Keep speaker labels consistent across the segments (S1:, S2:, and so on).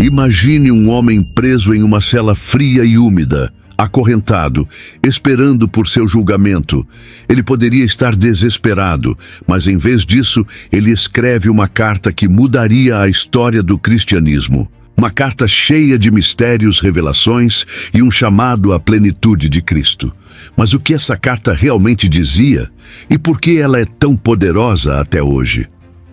S1: Imagine um homem preso em uma cela fria e úmida, acorrentado, esperando por seu julgamento. Ele poderia estar desesperado, mas em vez disso, ele escreve uma carta que mudaria a história do cristianismo. Uma carta cheia de mistérios, revelações e um chamado à plenitude de Cristo. Mas o que essa carta realmente dizia? E por que ela é tão poderosa até hoje?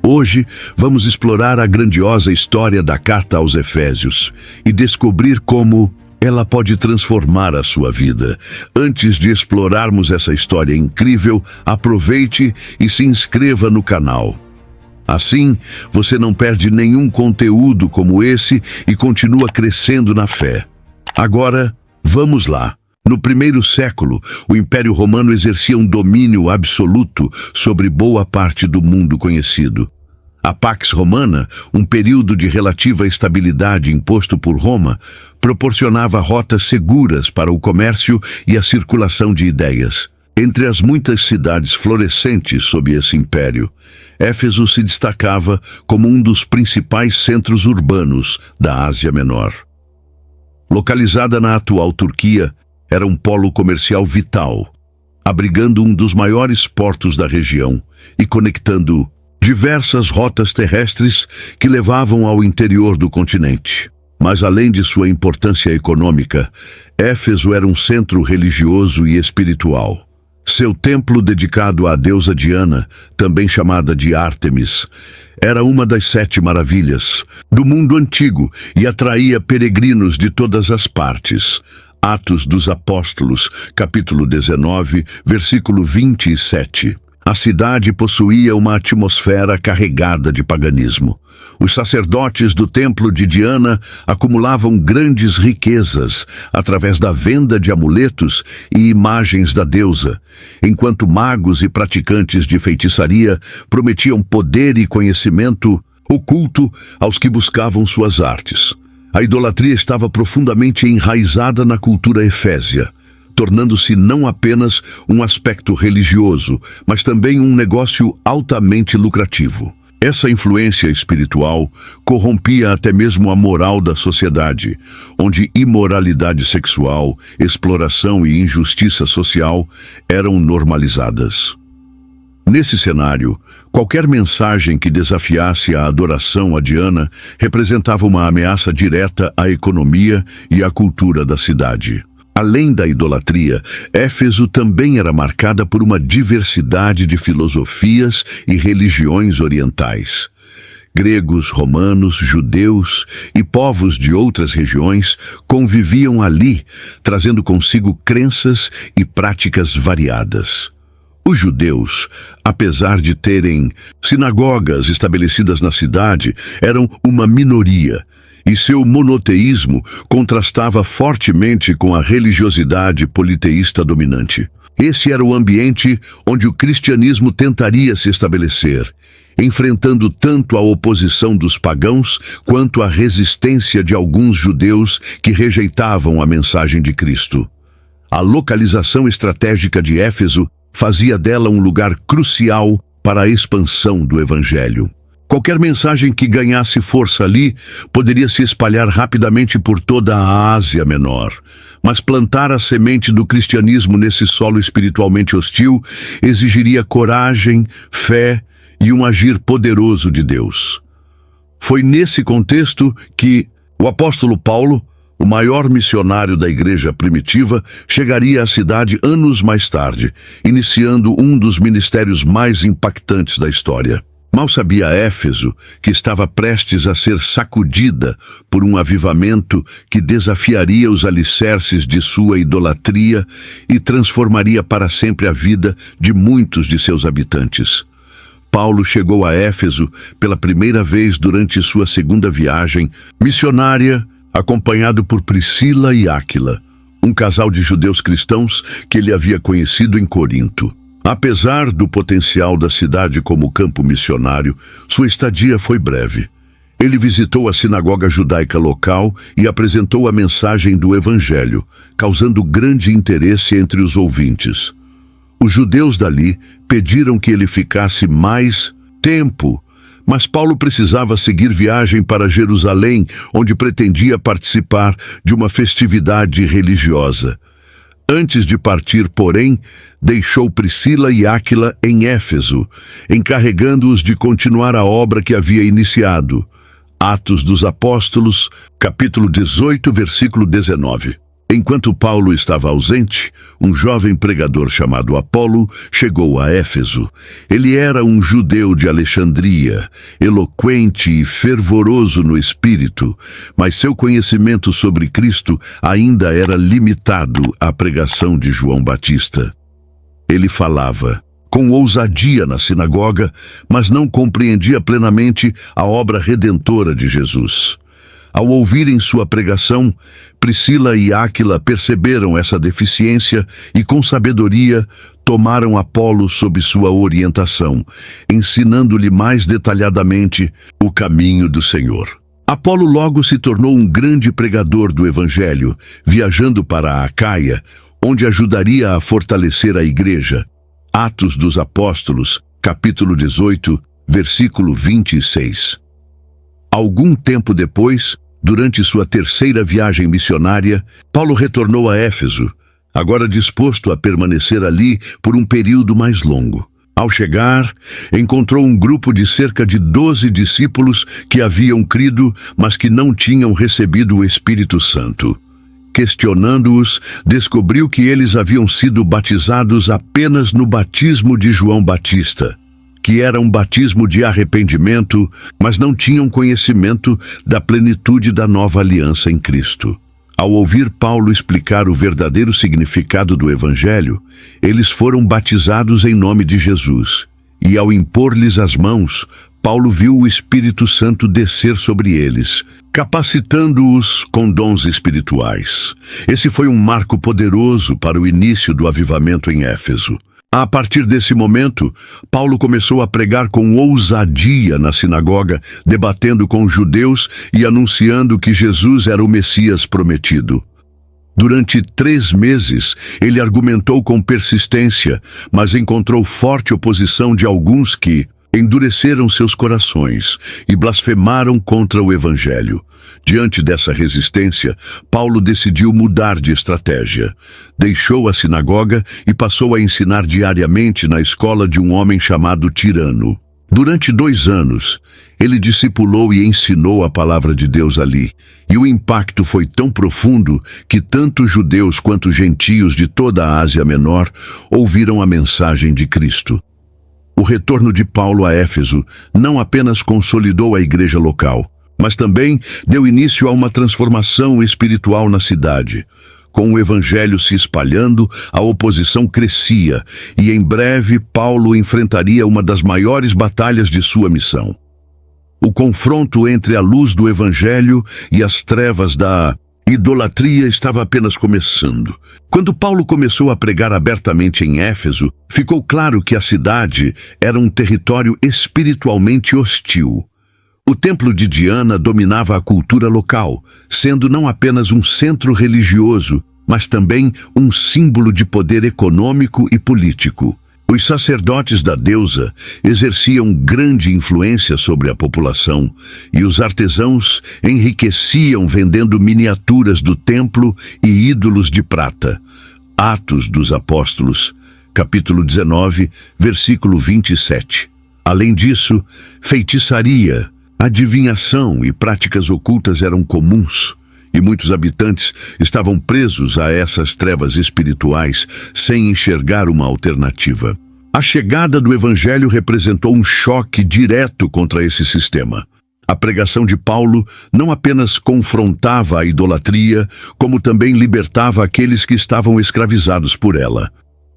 S1: Hoje, vamos explorar a grandiosa história da carta aos Efésios e descobrir como ela pode transformar a sua vida. Antes de explorarmos essa história incrível, aproveite e se inscreva no canal. Assim, você não perde nenhum conteúdo como esse e continua crescendo na fé. Agora, vamos lá. No primeiro século, o Império Romano exercia um domínio absoluto sobre boa parte do mundo conhecido. A Pax Romana, um período de relativa estabilidade imposto por Roma, proporcionava rotas seguras para o comércio e a circulação de ideias. Entre as muitas cidades florescentes sob esse império, Éfeso se destacava como um dos principais centros urbanos da Ásia Menor. Localizada na atual Turquia, era um polo comercial vital, abrigando um dos maiores portos da região e conectando diversas rotas terrestres que levavam ao interior do continente. Mas além de sua importância econômica, Éfeso era um centro religioso e espiritual. Seu templo dedicado à deusa Diana, também chamada de Ártemis, era uma das 7 maravilhas do mundo antigo e atraía peregrinos de todas as partes. Atos dos Apóstolos, capítulo 19, versículo 27. A cidade possuía uma atmosfera carregada de paganismo. Os sacerdotes do templo de Diana acumulavam grandes riquezas através da venda de amuletos e imagens da deusa, enquanto magos e praticantes de feitiçaria prometiam poder e conhecimento oculto aos que buscavam suas artes. A idolatria estava profundamente enraizada na cultura efésia, tornando-se não apenas um aspecto religioso, mas também um negócio altamente lucrativo. Essa influência espiritual corrompia até mesmo a moral da sociedade, onde imoralidade sexual, exploração e injustiça social eram normalizadas. Nesse cenário, qualquer mensagem que desafiasse a adoração a Diana representava uma ameaça direta à economia e à cultura da cidade. Além da idolatria, Éfeso também era marcada por uma diversidade de filosofias e religiões orientais. Gregos, romanos, judeus e povos de outras regiões conviviam ali, trazendo consigo crenças e práticas variadas. Os judeus, apesar de terem sinagogas estabelecidas na cidade, eram uma minoria, e seu monoteísmo contrastava fortemente com a religiosidade politeísta dominante. Esse era o ambiente onde o cristianismo tentaria se estabelecer, enfrentando tanto a oposição dos pagãos quanto a resistência de alguns judeus que rejeitavam a mensagem de Cristo. A localização estratégica de Éfeso fazia dela um lugar crucial para a expansão do Evangelho. Qualquer mensagem que ganhasse força ali poderia se espalhar rapidamente por toda a Ásia Menor. Mas plantar a semente do cristianismo nesse solo espiritualmente hostil exigiria coragem, fé e um agir poderoso de Deus. Foi nesse contexto que o apóstolo Paulo, o maior missionário da igreja primitiva, chegaria à cidade anos mais tarde, iniciando um dos ministérios mais impactantes da história. Mal sabia Éfeso que estava prestes a ser sacudida por um avivamento que desafiaria os alicerces de sua idolatria e transformaria para sempre a vida de muitos de seus habitantes. Paulo chegou a Éfeso pela primeira vez durante sua segunda viagem missionária, acompanhado por Priscila e Áquila, um casal de judeus cristãos que ele havia conhecido em Corinto. Apesar do potencial da cidade como campo missionário, sua estadia foi breve. Ele visitou a sinagoga judaica local e apresentou a mensagem do Evangelho, causando grande interesse entre os ouvintes. Os judeus dali pediram que ele ficasse mais tempo Mas Paulo precisava seguir viagem para Jerusalém, onde pretendia participar de uma festividade religiosa. Antes de partir, porém, deixou Priscila e Áquila em Éfeso, encarregando-os de continuar a obra que havia iniciado. Atos dos Apóstolos, capítulo 18, versículo 19. Enquanto Paulo estava ausente, um jovem pregador chamado Apolo chegou a Éfeso. Ele era um judeu de Alexandria, eloquente e fervoroso no espírito, mas seu conhecimento sobre Cristo ainda era limitado à pregação de João Batista. Ele falava com ousadia na sinagoga, mas não compreendia plenamente a obra redentora de Jesus. Ao ouvirem sua pregação, Priscila e Áquila perceberam essa deficiência e, com sabedoria, tomaram Apolo sob sua orientação, ensinando-lhe mais detalhadamente o caminho do Senhor. Apolo logo se tornou um grande pregador do Evangelho, viajando para a Acaia, onde ajudaria a fortalecer a igreja. Atos dos Apóstolos, capítulo 18, versículo 26. Algum tempo depois, durante sua terceira viagem missionária, Paulo retornou a Éfeso, agora disposto a permanecer ali por um período mais longo. Ao chegar, encontrou um grupo de cerca de 12 discípulos que haviam crido, mas que não tinham recebido o Espírito Santo. Questionando-os, descobriu que eles haviam sido batizados apenas no batismo de João Batista, que era um batismo de arrependimento, mas não tinham conhecimento da plenitude da nova aliança em Cristo. Ao ouvir Paulo explicar o verdadeiro significado do Evangelho, eles foram batizados em nome de Jesus. E ao impor-lhes as mãos, Paulo viu o Espírito Santo descer sobre eles, capacitando-os com dons espirituais. Esse foi um marco poderoso para o início do avivamento em Éfeso. A partir desse momento, Paulo começou a pregar com ousadia na sinagoga, debatendo com os judeus e anunciando que Jesus era o Messias prometido. Durante 3 meses, ele argumentou com persistência, mas encontrou forte oposição de alguns que endureceram seus corações e blasfemaram contra o Evangelho. Diante dessa resistência, Paulo decidiu mudar de estratégia. Deixou a sinagoga e passou a ensinar diariamente na escola de um homem chamado Tirano. Durante 2 anos, ele discipulou e ensinou a palavra de Deus ali, e o impacto foi tão profundo que tanto judeus quanto gentios de toda a Ásia Menor ouviram a mensagem de Cristo. O retorno de Paulo a Éfeso não apenas consolidou a igreja local, mas também deu início a uma transformação espiritual na cidade. Com o evangelho se espalhando, a oposição crescia, e em breve Paulo enfrentaria uma das maiores batalhas de sua missão. O confronto entre a luz do evangelho e as trevas da idolatria estava apenas começando. Quando Paulo começou a pregar abertamente em Éfeso, ficou claro que a cidade era um território espiritualmente hostil. O templo de Diana dominava a cultura local, sendo não apenas um centro religioso, mas também um símbolo de poder econômico e político. Os sacerdotes da deusa exerciam grande influência sobre a população, e os artesãos enriqueciam vendendo miniaturas do templo e ídolos de prata. Atos dos Apóstolos, capítulo 19, versículo 27. Além disso, feitiçaria, adivinhação e práticas ocultas eram comuns, e muitos habitantes estavam presos a essas trevas espirituais sem enxergar uma alternativa. A chegada do Evangelho representou um choque direto contra esse sistema. A pregação de Paulo não apenas confrontava a idolatria, como também libertava aqueles que estavam escravizados por ela.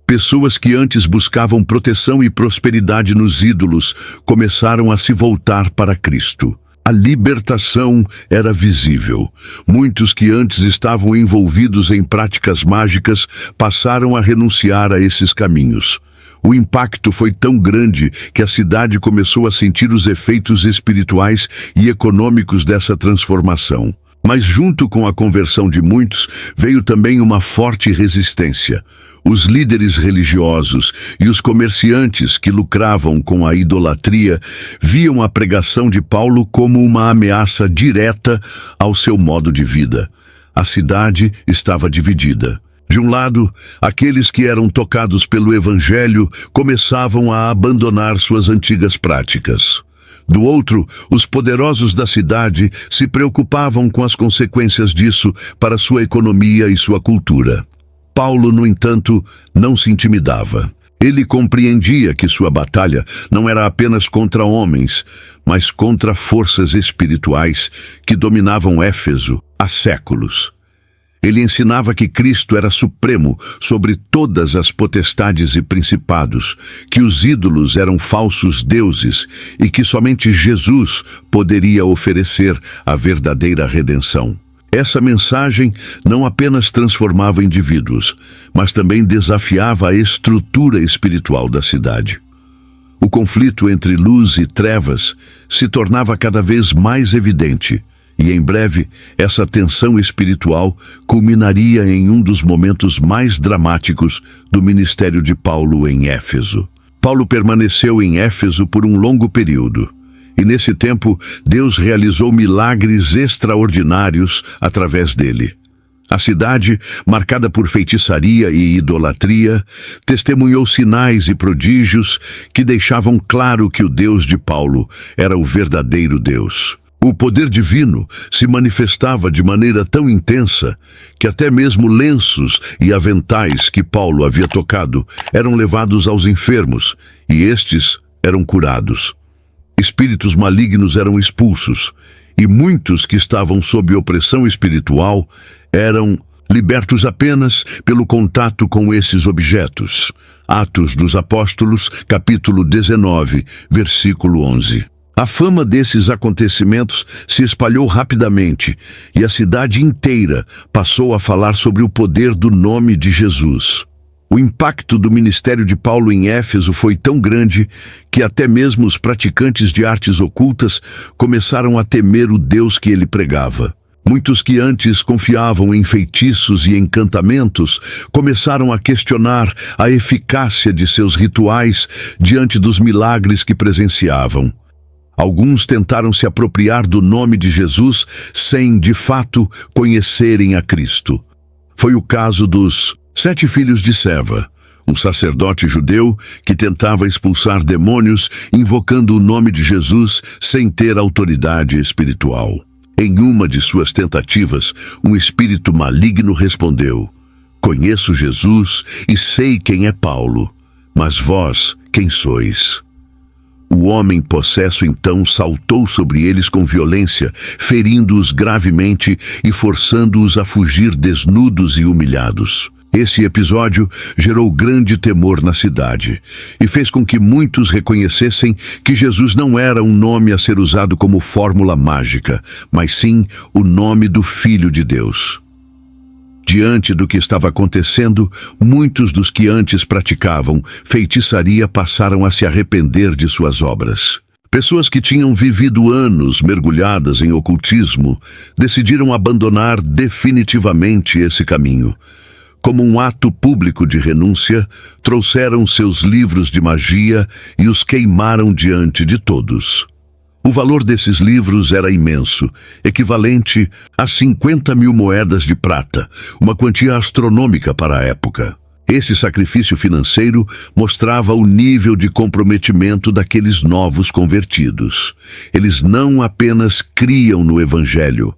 S1: Pessoas que antes buscavam proteção e prosperidade nos ídolos começaram a se voltar para Cristo. A libertação era visível. Muitos que antes estavam envolvidos em práticas mágicas passaram a renunciar a esses caminhos. O impacto foi tão grande que a cidade começou a sentir os efeitos espirituais e econômicos dessa transformação. Mas junto com a conversão de muitos, veio também uma forte resistência. Os líderes religiosos e os comerciantes que lucravam com a idolatria viam a pregação de Paulo como uma ameaça direta ao seu modo de vida. A cidade estava dividida. De um lado, aqueles que eram tocados pelo Evangelho começavam a abandonar suas antigas práticas. Do outro, os poderosos da cidade se preocupavam com as consequências disso para sua economia e sua cultura. Paulo, no entanto, não se intimidava. Ele compreendia que sua batalha não era apenas contra homens, mas contra forças espirituais que dominavam Éfeso há séculos. Ele ensinava que Cristo era supremo sobre todas as potestades e principados, que os ídolos eram falsos deuses e que somente Jesus poderia oferecer a verdadeira redenção. Essa mensagem não apenas transformava indivíduos, mas também desafiava a estrutura espiritual da cidade. O conflito entre luz e trevas se tornava cada vez mais evidente, e em breve essa tensão espiritual culminaria em um dos momentos mais dramáticos do ministério de Paulo em Éfeso. Paulo permaneceu em Éfeso por um longo período. E nesse tempo, Deus realizou milagres extraordinários através dele. A cidade, marcada por feitiçaria e idolatria, testemunhou sinais e prodígios que deixavam claro que o Deus de Paulo era o verdadeiro Deus. O poder divino se manifestava de maneira tão intensa que até mesmo lenços e aventais que Paulo havia tocado eram levados aos enfermos, e estes eram curados. Espíritos malignos eram expulsos, e muitos que estavam sob opressão espiritual eram libertos apenas pelo contato com esses objetos. Atos dos Apóstolos, capítulo 19, versículo 11. A fama desses acontecimentos se espalhou rapidamente, e a cidade inteira passou a falar sobre o poder do nome de Jesus. O impacto do ministério de Paulo em Éfeso foi tão grande que até mesmo os praticantes de artes ocultas começaram a temer o Deus que ele pregava. Muitos que antes confiavam em feitiços e encantamentos começaram a questionar a eficácia de seus rituais diante dos milagres que presenciavam. Alguns tentaram se apropriar do nome de Jesus sem, de fato, conhecerem a Cristo. Foi o caso dos 7 filhos de Seva, um sacerdote judeu que tentava expulsar demônios invocando o nome de Jesus sem ter autoridade espiritual. Em uma de suas tentativas, um espírito maligno respondeu: "Conheço Jesus e sei quem é Paulo, mas vós quem sois?" O homem possesso então saltou sobre eles com violência, ferindo-os gravemente e forçando-os a fugir desnudos e humilhados. Esse episódio gerou grande temor na cidade e fez com que muitos reconhecessem que Jesus não era um nome a ser usado como fórmula mágica, mas sim o nome do Filho de Deus. Diante do que estava acontecendo, muitos dos que antes praticavam feitiçaria passaram a se arrepender de suas obras. Pessoas que tinham vivido anos mergulhadas em ocultismo decidiram abandonar definitivamente esse caminho. Como um ato público de renúncia, trouxeram seus livros de magia e os queimaram diante de todos. O valor desses livros era imenso, equivalente a 50.000 moedas de prata, uma quantia astronômica para a época. Esse sacrifício financeiro mostrava o nível de comprometimento daqueles novos convertidos. Eles não apenas criam no Evangelho,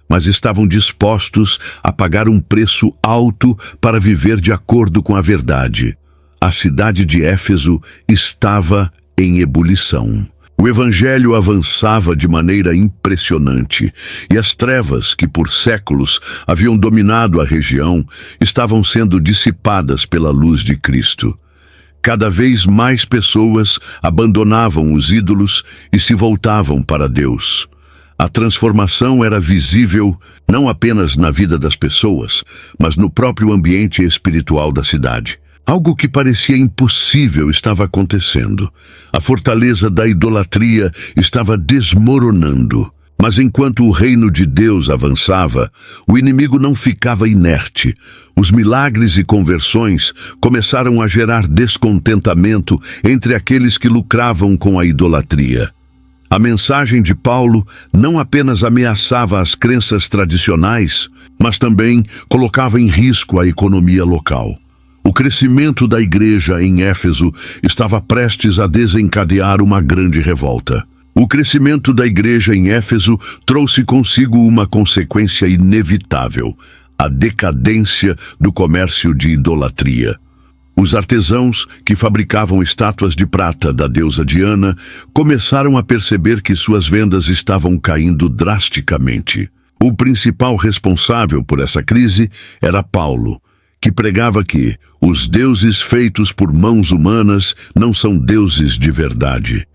S1: mas estavam dispostos a pagar um preço alto para viver de acordo com a verdade. A cidade de Éfeso estava em ebulição. O Evangelho avançava de maneira impressionante, e as trevas que por séculos haviam dominado a região estavam sendo dissipadas pela luz de Cristo. Cada vez mais pessoas abandonavam os ídolos e se voltavam para Deus. A transformação era visível não apenas na vida das pessoas, mas no próprio ambiente espiritual da cidade. Algo que parecia impossível estava acontecendo. A fortaleza da idolatria estava desmoronando. Mas enquanto o reino de Deus avançava, o inimigo não ficava inerte. Os milagres e conversões começaram a gerar descontentamento entre aqueles que lucravam com a idolatria. A mensagem de Paulo não apenas ameaçava as crenças tradicionais, mas também colocava em risco a economia local. O crescimento da igreja em Éfeso estava prestes a desencadear uma grande revolta. O crescimento da igreja em Éfeso trouxe consigo uma consequência inevitável: a decadência do comércio de idolatria. Os artesãos que fabricavam estátuas de prata da deusa Diana começaram a perceber que suas vendas estavam caindo drasticamente. O principal responsável por essa crise era Paulo, que pregava que os deuses feitos por mãos humanas não são deuses de verdade.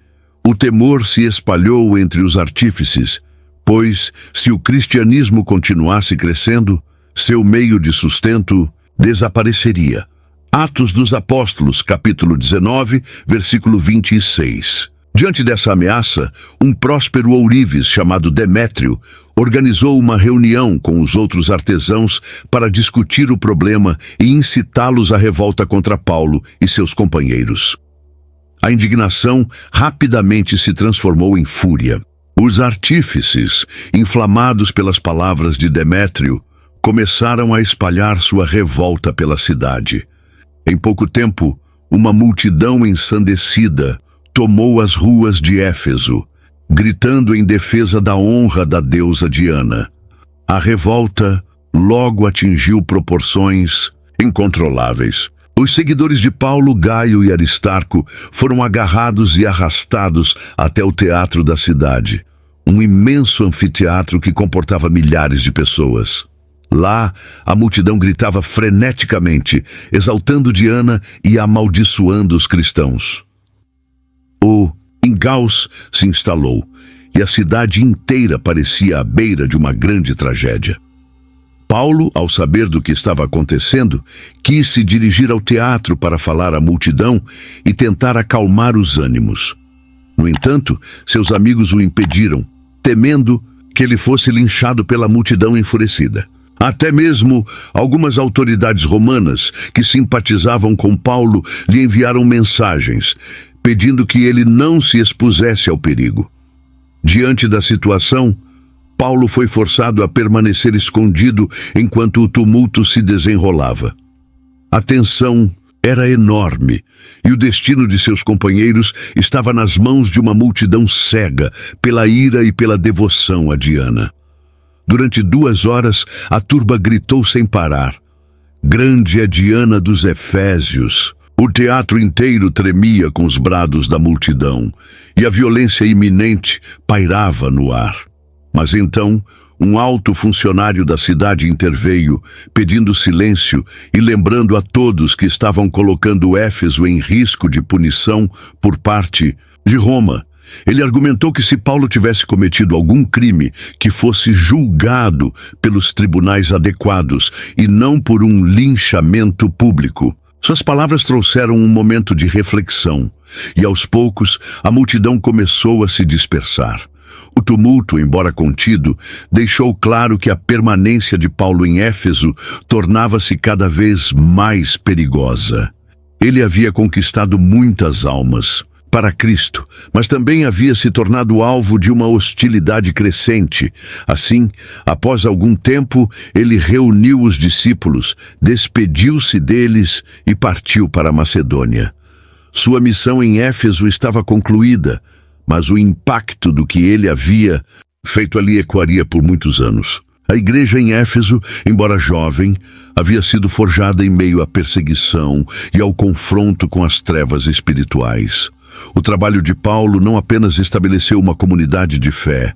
S1: O temor se espalhou entre os artífices, pois, se o cristianismo continuasse crescendo, seu meio de sustento desapareceria. Atos dos Apóstolos, capítulo 19, versículo 26. Diante dessa ameaça, um próspero ourives chamado Demétrio organizou uma reunião com os outros artesãos para discutir o problema e incitá-los à revolta contra Paulo e seus companheiros. A indignação rapidamente se transformou em fúria. Os artífices, inflamados pelas palavras de Demétrio, começaram a espalhar sua revolta pela cidade. Em pouco tempo, uma multidão ensandecida tomou as ruas de Éfeso, gritando em defesa da honra da deusa Diana. A revolta logo atingiu proporções incontroláveis. Os seguidores de Paulo, Gaio e Aristarco foram agarrados e arrastados até o teatro da cidade, um imenso anfiteatro que comportava milhares de pessoas. Lá, a multidão gritava freneticamente, exaltando Diana e amaldiçoando os cristãos. O engaus se instalou e a cidade inteira parecia à beira de uma grande tragédia. Paulo, ao saber do que estava acontecendo, quis se dirigir ao teatro para falar à multidão e tentar acalmar os ânimos. No entanto, seus amigos o impediram, temendo que ele fosse linchado pela multidão enfurecida. Até mesmo algumas autoridades romanas que simpatizavam com Paulo lhe enviaram mensagens, pedindo que ele não se expusesse ao perigo. Diante da situação, Paulo foi forçado a permanecer escondido enquanto o tumulto se desenrolava. A tensão era enorme e o destino de seus companheiros estava nas mãos de uma multidão cega pela ira e pela devoção a Diana. Durante 2 horas, a turba gritou sem parar: "Grande é Diana dos Efésios!" O teatro inteiro tremia com os brados da multidão e a violência iminente pairava no ar. Mas então, um alto funcionário da cidade interveio, pedindo silêncio e lembrando a todos que estavam colocando Éfeso em risco de punição por parte de Roma. Ele argumentou que se Paulo tivesse cometido algum crime, que fosse julgado pelos tribunais adequados e não por um linchamento público. Suas palavras trouxeram um momento de reflexão, e aos poucos a multidão começou a se dispersar. O tumulto, embora contido, deixou claro que a permanência de Paulo em Éfeso tornava-se cada vez mais perigosa. Ele havia conquistado muitas almas para Cristo, mas também havia se tornado alvo de uma hostilidade crescente. Assim, após algum tempo, ele reuniu os discípulos, despediu-se deles e partiu para a Macedônia. Sua missão em Éfeso estava concluída, mas o impacto do que ele havia feito ali ecoaria por muitos anos. A igreja em Éfeso, embora jovem, havia sido forjada em meio à perseguição e ao confronto com as trevas espirituais. O trabalho de Paulo não apenas estabeleceu uma comunidade de fé,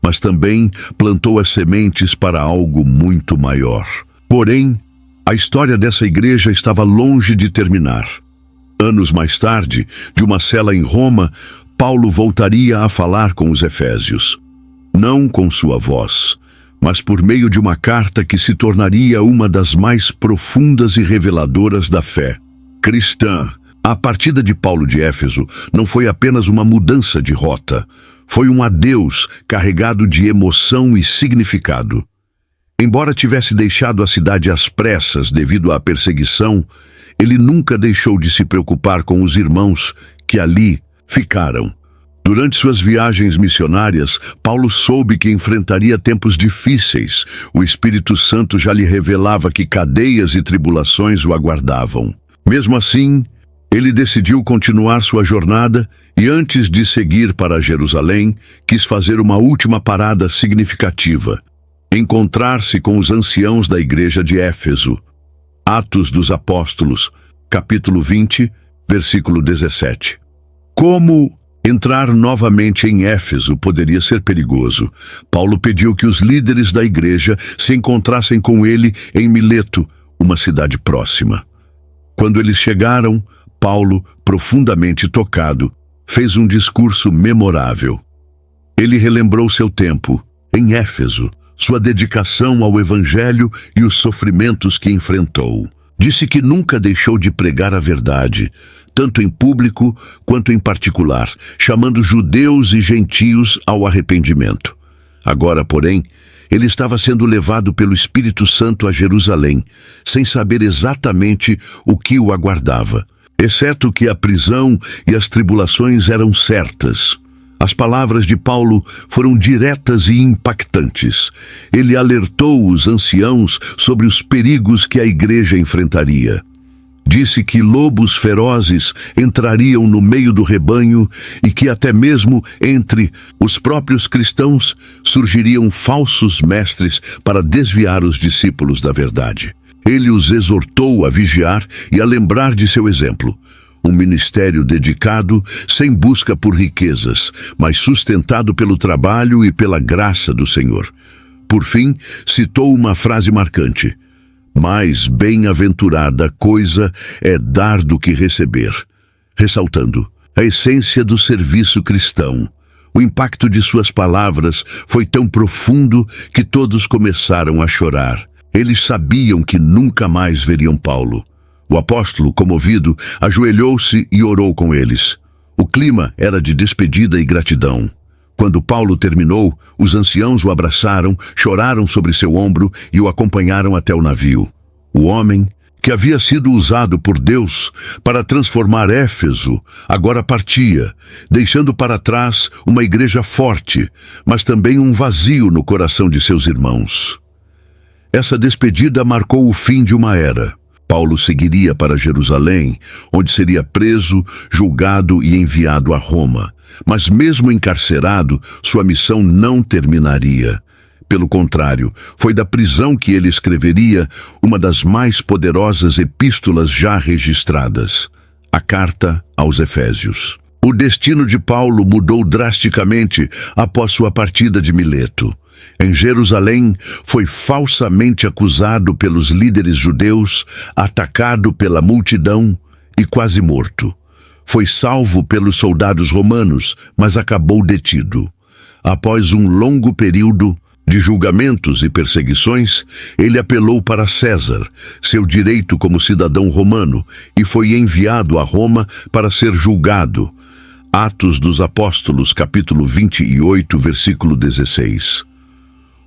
S1: mas também plantou as sementes para algo muito maior. Porém, a história dessa igreja estava longe de terminar. Anos mais tarde, de uma cela em Roma, Paulo voltaria a falar com os efésios. Não com sua voz, mas por meio de uma carta que se tornaria uma das mais profundas e reveladoras da fé cristã. A partida de Paulo de Éfeso não foi apenas uma mudança de rota, foi um adeus carregado de emoção e significado. Embora tivesse deixado a cidade às pressas devido à perseguição, ele nunca deixou de se preocupar com os irmãos que ali ficaram. Durante suas viagens missionárias, Paulo soube que enfrentaria tempos difíceis. O Espírito Santo já lhe revelava que cadeias e tribulações o aguardavam. Mesmo assim, ele decidiu continuar sua jornada e, antes de seguir para Jerusalém, quis fazer uma última parada significativa: encontrar-se com os anciãos da igreja de Éfeso. Atos dos Apóstolos, capítulo 20, versículo 17. Como entrar novamente em Éfeso poderia ser perigoso, Paulo pediu que os líderes da igreja se encontrassem com ele em Mileto, uma cidade próxima. Quando eles chegaram, Paulo, profundamente tocado, fez um discurso memorável. Ele relembrou seu tempo em Éfeso, sua dedicação ao Evangelho e os sofrimentos que enfrentou. Disse que nunca deixou de pregar a verdade, tanto em público quanto em particular, chamando judeus e gentios ao arrependimento. Agora, porém, ele estava sendo levado pelo Espírito Santo a Jerusalém, sem saber exatamente o que o aguardava, exceto que a prisão e as tribulações eram certas. As palavras de Paulo foram diretas e impactantes. Ele alertou os anciãos sobre os perigos que a igreja enfrentaria. Disse que lobos ferozes entrariam no meio do rebanho e que até mesmo entre os próprios cristãos surgiriam falsos mestres para desviar os discípulos da verdade. Ele os exortou a vigiar e a lembrar de seu exemplo. Um ministério dedicado, sem busca por riquezas, mas sustentado pelo trabalho e pela graça do Senhor. Por fim, citou uma frase marcante: mais bem-aventurada coisa é dar do que receber, ressaltando a essência do serviço cristão. O impacto de suas palavras foi tão profundo que todos começaram a chorar. Eles sabiam que nunca mais veriam Paulo. O apóstolo, comovido, ajoelhou-se e orou com eles. O clima era de despedida e gratidão. Quando Paulo terminou, os anciãos o abraçaram, choraram sobre seu ombro e o acompanharam até o navio. O homem, que havia sido usado por Deus para transformar Éfeso, agora partia, deixando para trás uma igreja forte, mas também um vazio no coração de seus irmãos. Essa despedida marcou o fim de uma era. Paulo seguiria para Jerusalém, onde seria preso, julgado e enviado a Roma. Mas mesmo encarcerado, sua missão não terminaria. Pelo contrário, foi da prisão que ele escreveria uma das mais poderosas epístolas já registradas, a Carta aos Efésios. O destino de Paulo mudou drasticamente após sua partida de Mileto. Em Jerusalém, foi falsamente acusado pelos líderes judeus, atacado pela multidão e quase morto. Foi salvo pelos soldados romanos, mas acabou detido. Após um longo período de julgamentos e perseguições, ele apelou para César, seu direito como cidadão romano, e foi enviado a Roma para ser julgado. Atos dos Apóstolos, capítulo 28, versículo 16.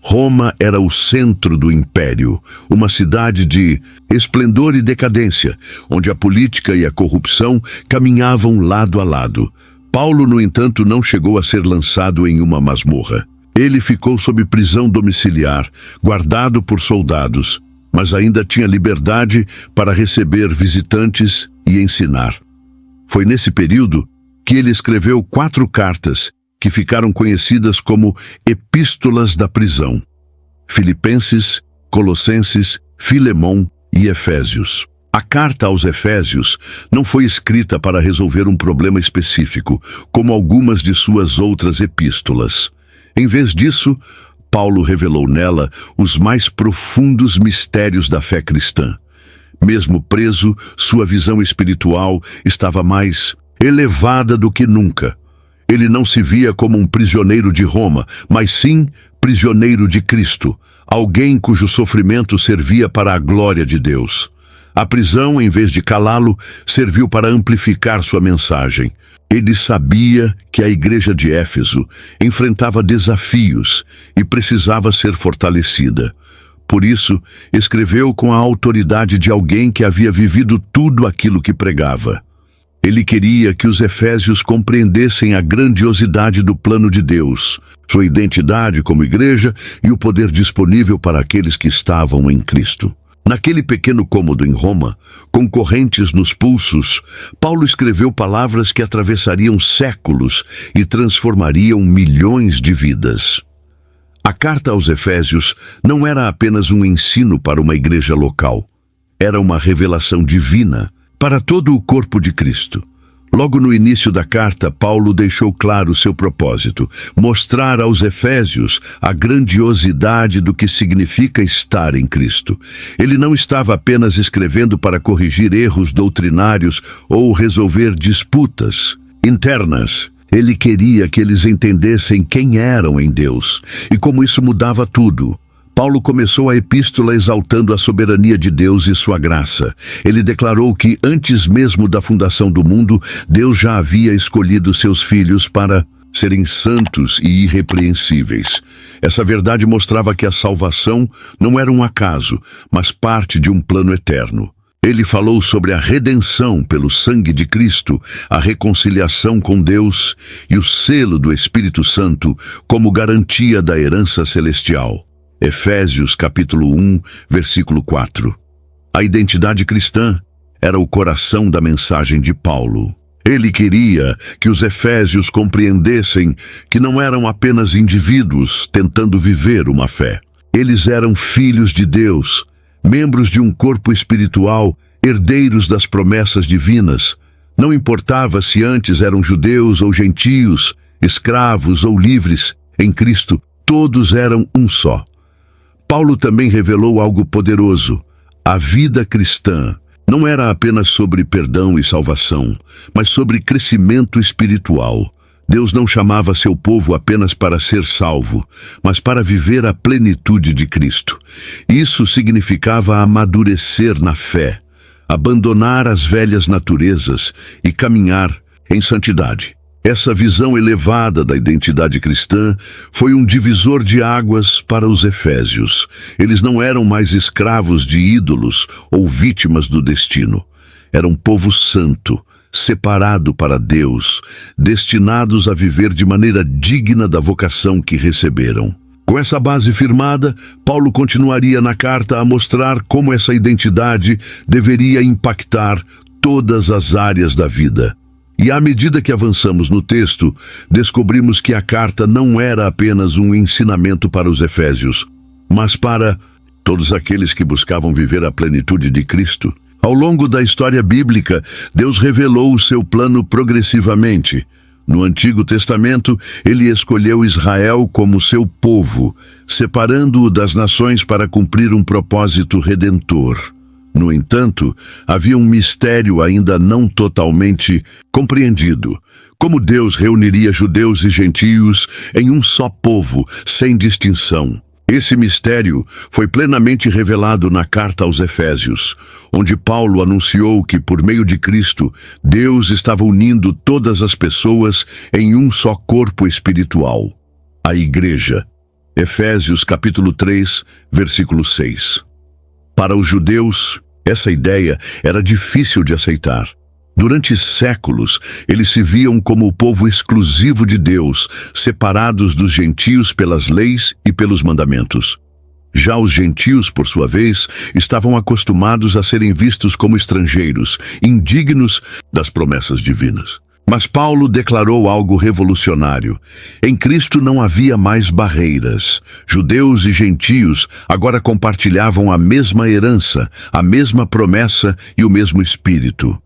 S1: Roma era o centro do império, uma cidade de esplendor e decadência, onde a política e a corrupção caminhavam lado a lado. Paulo, no entanto, não chegou a ser lançado em uma masmorra. Ele ficou sob prisão domiciliar, guardado por soldados, mas ainda tinha liberdade para receber visitantes e ensinar. Foi nesse período que ele escreveu 4 cartas, que ficaram conhecidas como Epístolas da Prisão: Filipenses, Colossenses, Filemão e Efésios. A carta aos Efésios não foi escrita para resolver um problema específico, como algumas de suas outras epístolas. Em vez disso, Paulo revelou nela os mais profundos mistérios da fé cristã. Mesmo preso, sua visão espiritual estava mais elevada do que nunca. Ele não se via como um prisioneiro de Roma, mas sim prisioneiro de Cristo, alguém cujo sofrimento servia para a glória de Deus. A prisão, em vez de calá-lo, serviu para amplificar sua mensagem. Ele sabia que a igreja de Éfeso enfrentava desafios e precisava ser fortalecida. Por isso, escreveu com a autoridade de alguém que havia vivido tudo aquilo que pregava. Ele queria que os efésios compreendessem a grandiosidade do plano de Deus, sua identidade como igreja e o poder disponível para aqueles que estavam em Cristo. Naquele pequeno cômodo em Roma, com correntes nos pulsos, Paulo escreveu palavras que atravessariam séculos e transformariam milhões de vidas. A carta aos Efésios não era apenas um ensino para uma igreja local. Era uma revelação divina para todo o corpo de Cristo. Logo no início da carta, Paulo deixou claro seu propósito: mostrar aos Efésios a grandiosidade do que significa estar em Cristo. Ele não estava apenas escrevendo para corrigir erros doutrinários ou resolver disputas internas. Ele queria que eles entendessem quem eram em Deus e como isso mudava tudo. Paulo começou a epístola exaltando a soberania de Deus e sua graça. Ele declarou que, antes mesmo da fundação do mundo, Deus já havia escolhido seus filhos para serem santos e irrepreensíveis. Essa verdade mostrava que a salvação não era um acaso, mas parte de um plano eterno. Ele falou sobre a redenção pelo sangue de Cristo, a reconciliação com Deus e o selo do Espírito Santo como garantia da herança celestial. Efésios capítulo 1, versículo 4. A identidade cristã era o coração da mensagem de Paulo. Ele queria que os efésios compreendessem que não eram apenas indivíduos tentando viver uma fé. Eles eram filhos de Deus, membros de um corpo espiritual, herdeiros das promessas divinas. Não importava se antes eram judeus ou gentios, escravos ou livres, em Cristo todos eram um só. Paulo também revelou algo poderoso. A vida cristã não era apenas sobre perdão e salvação, mas sobre crescimento espiritual. Deus não chamava seu povo apenas para ser salvo, mas para viver a plenitude de Cristo. Isso significava amadurecer na fé, abandonar as velhas naturezas e caminhar em santidade. Essa visão elevada da identidade cristã foi um divisor de águas para os efésios. Eles não eram mais escravos de ídolos ou vítimas do destino. Eram um povo santo, separado para Deus, destinados a viver de maneira digna da vocação que receberam. Com essa base firmada, Paulo continuaria na carta a mostrar como essa identidade deveria impactar todas as áreas da vida. E à medida que avançamos no texto, descobrimos que a carta não era apenas um ensinamento para os efésios, mas para todos aqueles que buscavam viver a plenitude de Cristo. Ao longo da história bíblica, Deus revelou o seu plano progressivamente. No Antigo Testamento, ele escolheu Israel como seu povo, separando-o das nações para cumprir um propósito redentor. No entanto, havia um mistério ainda não totalmente compreendido: como Deus reuniria judeus e gentios em um só povo, sem distinção. Esse mistério foi plenamente revelado na carta aos Efésios, onde Paulo anunciou que, por meio de Cristo, Deus estava unindo todas as pessoas em um só corpo espiritual, a Igreja. Efésios capítulo 3, versículo 6. Para os judeus, essa ideia era difícil de aceitar. Durante séculos, eles se viam como o povo exclusivo de Deus, separados dos gentios pelas leis e pelos mandamentos. Já os gentios, por sua vez, estavam acostumados a serem vistos como estrangeiros, indignos das promessas divinas. Mas Paulo declarou algo revolucionário. Em Cristo não havia mais barreiras. Judeus e gentios agora compartilhavam a mesma herança, a mesma promessa e o mesmo espírito.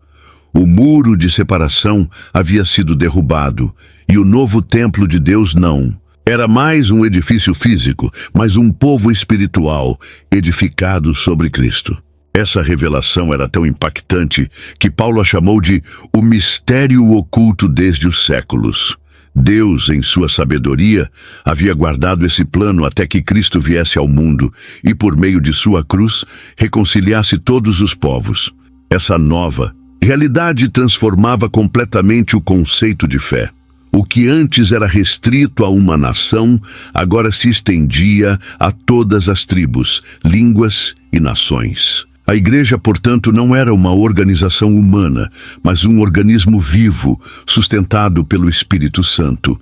S1: O muro de separação havia sido derrubado, e o novo templo de Deus não. Era mais um edifício físico, mas um povo espiritual, edificado sobre Cristo. Essa revelação era tão impactante que Paulo a chamou de o mistério oculto desde os séculos. Deus, em sua sabedoria, havia guardado esse plano até que Cristo viesse ao mundo e, por meio de sua cruz, reconciliasse todos os povos. Essa nova realidade transformava completamente o conceito de fé. O que antes era restrito a uma nação, agora se estendia a todas as tribos, línguas e nações. A igreja, portanto, não era uma organização humana, mas um organismo vivo, sustentado pelo Espírito Santo.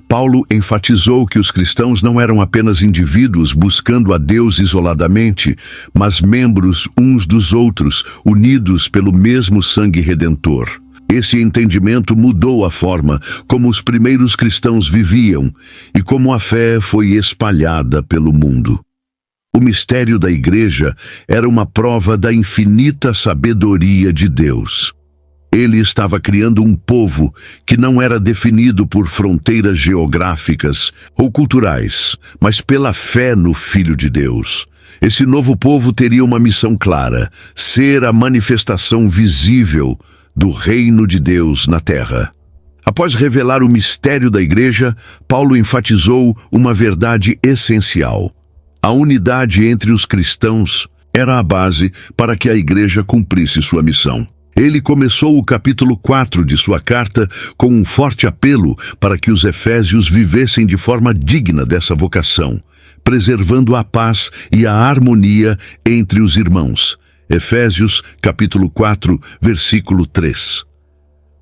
S1: Paulo enfatizou que os cristãos não eram apenas indivíduos buscando a Deus isoladamente, mas membros uns dos outros, unidos pelo mesmo sangue redentor. Esse entendimento mudou a forma como os primeiros cristãos viviam e como a fé foi espalhada pelo mundo. O mistério da igreja era uma prova da infinita sabedoria de Deus. Ele estava criando um povo que não era definido por fronteiras geográficas ou culturais, mas pela fé no Filho de Deus. Esse novo povo teria uma missão clara: ser a manifestação visível do reino de Deus na terra. Após revelar o mistério da igreja, Paulo enfatizou uma verdade essencial. A unidade entre os cristãos era a base para que a igreja cumprisse sua missão. Ele começou o capítulo 4 de sua carta com um forte apelo para que os efésios vivessem de forma digna dessa vocação, preservando a paz e a harmonia entre os irmãos. Efésios, capítulo 4, versículo 3.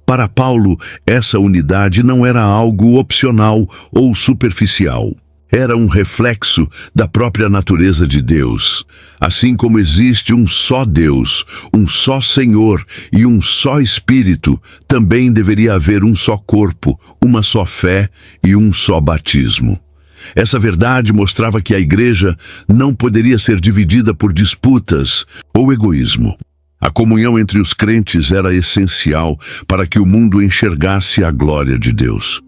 S1: Para Paulo, essa unidade não era algo opcional ou superficial. Era um reflexo da própria natureza de Deus. Assim como existe um só Deus, um só Senhor e um só Espírito, também deveria haver um só corpo, uma só fé e um só batismo. Essa verdade mostrava que a igreja não poderia ser dividida por disputas ou egoísmo. A comunhão entre os crentes era essencial para que o mundo enxergasse a glória de Deus.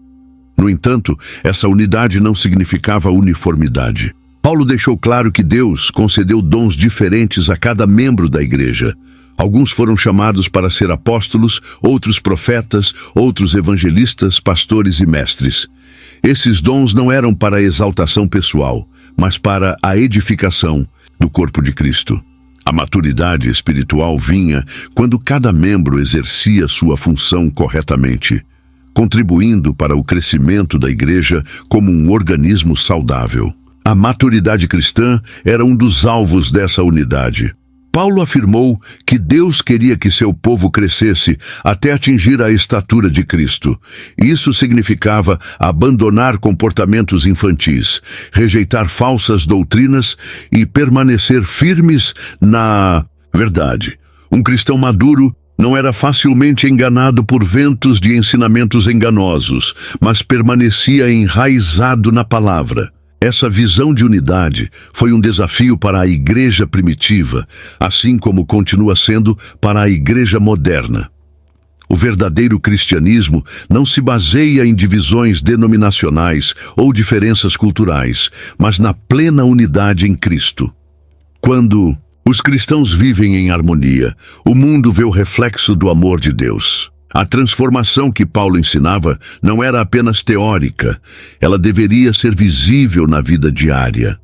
S1: No entanto, essa unidade não significava uniformidade. Paulo deixou claro que Deus concedeu dons diferentes a cada membro da igreja. Alguns foram chamados para ser apóstolos, outros profetas, outros evangelistas, pastores e mestres. Esses dons não eram para a exaltação pessoal, mas para a edificação do corpo de Cristo. A maturidade espiritual vinha quando cada membro exercia sua função corretamente, contribuindo para o crescimento da igreja como um organismo saudável. A maturidade cristã era um dos alvos dessa unidade. Paulo afirmou que Deus queria que seu povo crescesse até atingir a estatura de Cristo. Isso significava abandonar comportamentos infantis, rejeitar falsas doutrinas e permanecer firmes na verdade. Um cristão maduro não era facilmente enganado por ventos de ensinamentos enganosos, mas permanecia enraizado na palavra. Essa visão de unidade foi um desafio para a igreja primitiva, assim como continua sendo para a igreja moderna. O verdadeiro cristianismo não se baseia em divisões denominacionais ou diferenças culturais, mas na plena unidade em Cristo. Quando os cristãos vivem em harmonia, o mundo vê o reflexo do amor de Deus. A transformação que Paulo ensinava não era apenas teórica, ela deveria ser visível na vida diária.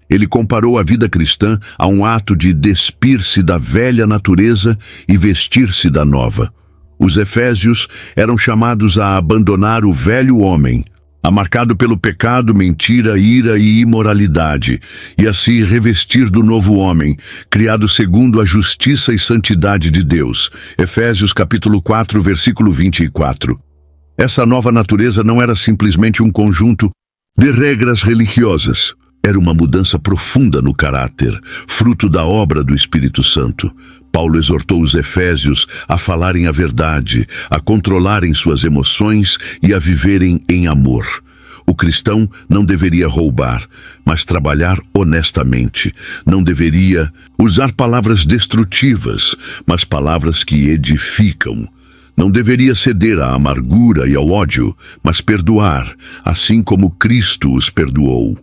S1: Ele comparou a vida cristã a um ato de despir-se da velha natureza e vestir-se da nova. Os efésios eram chamados a abandonar o velho homem, marcado pelo pecado, mentira, ira e imoralidade, e a se revestir do novo homem, criado segundo a justiça e santidade de Deus. Efésios capítulo 4, versículo 24. Essa nova natureza não era simplesmente um conjunto de regras religiosas. Era uma mudança profunda no caráter, fruto da obra do Espírito Santo. Paulo exortou os efésios a falarem a verdade, a controlarem suas emoções e a viverem em amor. O cristão não deveria roubar, mas trabalhar honestamente. Não deveria usar palavras destrutivas, mas palavras que edificam. Não deveria ceder à amargura e ao ódio, mas perdoar, assim como Cristo os perdoou.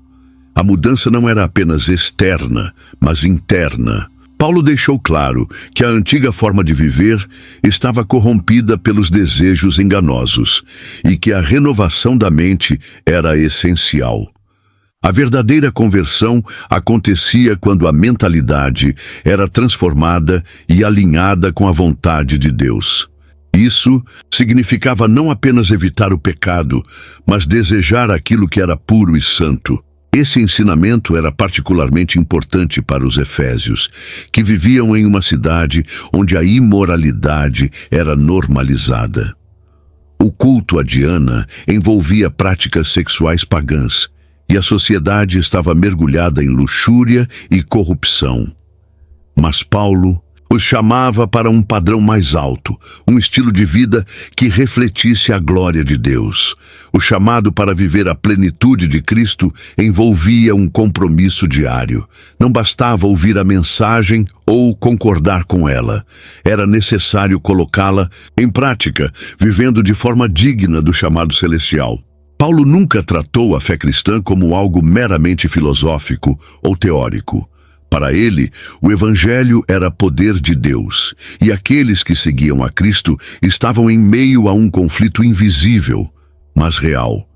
S1: A mudança não era apenas externa, mas interna. Paulo deixou claro que a antiga forma de viver estava corrompida pelos desejos enganosos e que a renovação da mente era essencial. A verdadeira conversão acontecia quando a mentalidade era transformada e alinhada com a vontade de Deus. Isso significava não apenas evitar o pecado, mas desejar aquilo que era puro e santo. Esse ensinamento era particularmente importante para os efésios, que viviam em uma cidade onde a imoralidade era normalizada. O culto a Diana envolvia práticas sexuais pagãs, e a sociedade estava mergulhada em luxúria e corrupção. Mas Paulo os chamava para um padrão mais alto, um estilo de vida que refletisse a glória de Deus. O chamado para viver a plenitude de Cristo envolvia um compromisso diário. Não bastava ouvir a mensagem ou concordar com ela. Era necessário colocá-la em prática, vivendo de forma digna do chamado celestial. Paulo nunca tratou a fé cristã como algo meramente filosófico ou teórico. Para ele, o Evangelho era poder de Deus, e aqueles que seguiam a Cristo estavam em meio a um conflito invisível, mas real.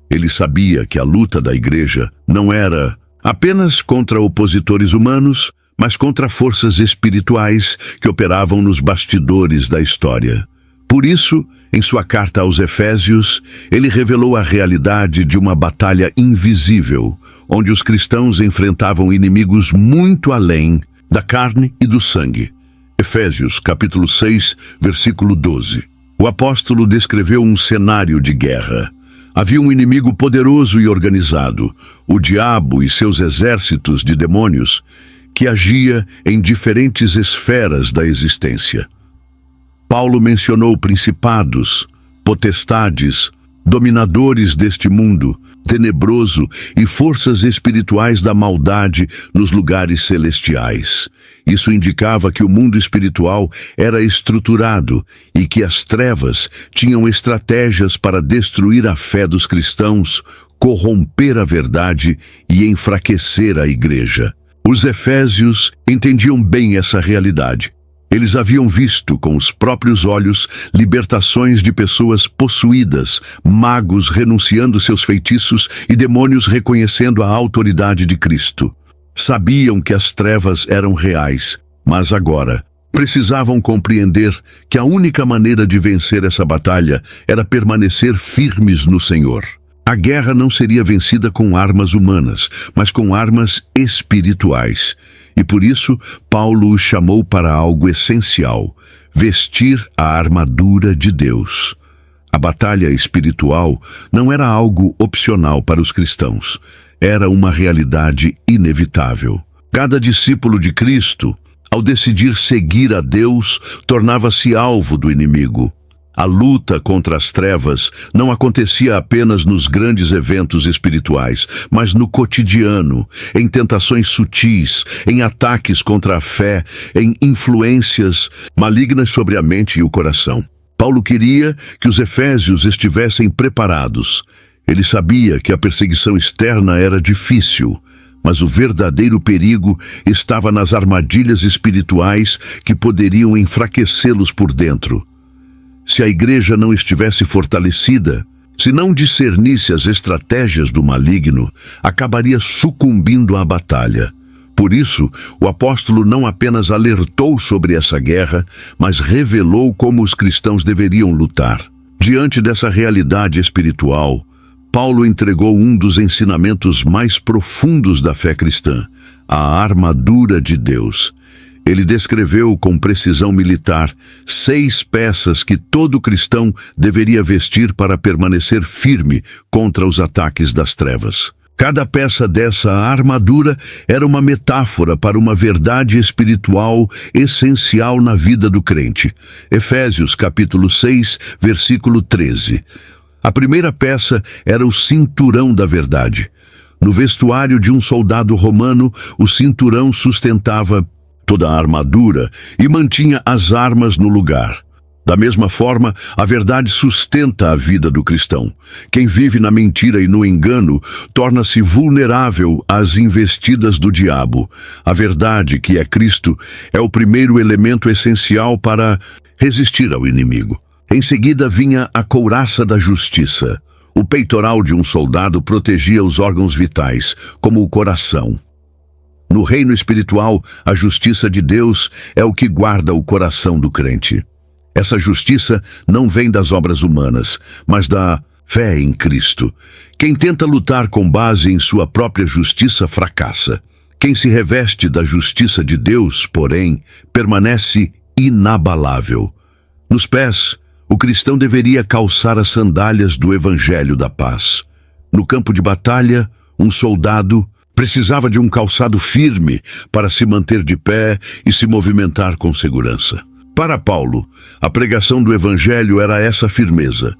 S1: Ele sabia que a luta da igreja não era apenas contra opositores humanos, mas contra forças espirituais que operavam nos bastidores da história. Por isso, em sua carta aos Efésios, ele revelou a realidade de uma batalha invisível, onde os cristãos enfrentavam inimigos muito além da carne e do sangue. Efésios, capítulo 6, versículo 12. O apóstolo descreveu um cenário de guerra. Havia um inimigo poderoso e organizado, o diabo e seus exércitos de demônios, que agia em diferentes esferas da existência. Paulo mencionou principados, potestades, dominadores deste mundo tenebroso e forças espirituais da maldade nos lugares celestiais. Isso indicava que o mundo espiritual era estruturado e que as trevas tinham estratégias para destruir a fé dos cristãos, corromper a verdade e enfraquecer a igreja. Os efésios entendiam bem essa realidade. Eles haviam visto com os próprios olhos libertações de pessoas possuídas, magos renunciando seus feitiços e demônios reconhecendo a autoridade de Cristo. Sabiam que as trevas eram reais, mas agora precisavam compreender que a única maneira de vencer essa batalha era permanecer firmes no Senhor. A guerra não seria vencida com armas humanas, mas com armas espirituais. E por isso, Paulo os chamou para algo essencial: vestir a armadura de Deus. A batalha espiritual não era algo opcional para os cristãos. Era uma realidade inevitável. Cada discípulo de Cristo, ao decidir seguir a Deus, tornava-se alvo do inimigo. A luta contra as trevas não acontecia apenas nos grandes eventos espirituais, mas no cotidiano, em tentações sutis, em ataques contra a fé, em influências malignas sobre a mente e o coração. Paulo queria que os efésios estivessem preparados. Ele sabia que a perseguição externa era difícil, mas o verdadeiro perigo estava nas armadilhas espirituais que poderiam enfraquecê-los por dentro. Se a igreja não estivesse fortalecida, se não discernisse as estratégias do maligno, acabaria sucumbindo à batalha. Por isso, o apóstolo não apenas alertou sobre essa guerra, mas revelou como os cristãos deveriam lutar. Diante dessa realidade espiritual, Paulo entregou um dos ensinamentos mais profundos da fé cristã, a armadura de Deus. Ele descreveu com precisão militar 6 peças que todo cristão deveria vestir para permanecer firme contra os ataques das trevas. Cada peça dessa armadura era uma metáfora para uma verdade espiritual essencial na vida do crente. Efésios capítulo 6, versículo 13. A primeira peça era o cinturão da verdade. No vestuário de um soldado romano, o cinturão sustentava toda a armadura e mantinha as armas no lugar. Da mesma forma, a verdade sustenta a vida do cristão. Quem vive na mentira e no engano torna-se vulnerável às investidas do diabo. A verdade, que é Cristo, é o primeiro elemento essencial para resistir ao inimigo. Em seguida vinha a couraça da justiça. O peitoral de um soldado protegia os órgãos vitais, como o coração. No reino espiritual, a justiça de Deus é o que guarda o coração do crente. Essa justiça não vem das obras humanas, mas da fé em Cristo. Quem tenta lutar com base em sua própria justiça fracassa. Quem se reveste da justiça de Deus, porém, permanece inabalável. Nos pés, o cristão deveria calçar as sandálias do Evangelho da Paz. No campo de batalha, um soldado precisava de um calçado firme para se manter de pé e se movimentar com segurança. Para Paulo, a pregação do Evangelho era essa firmeza.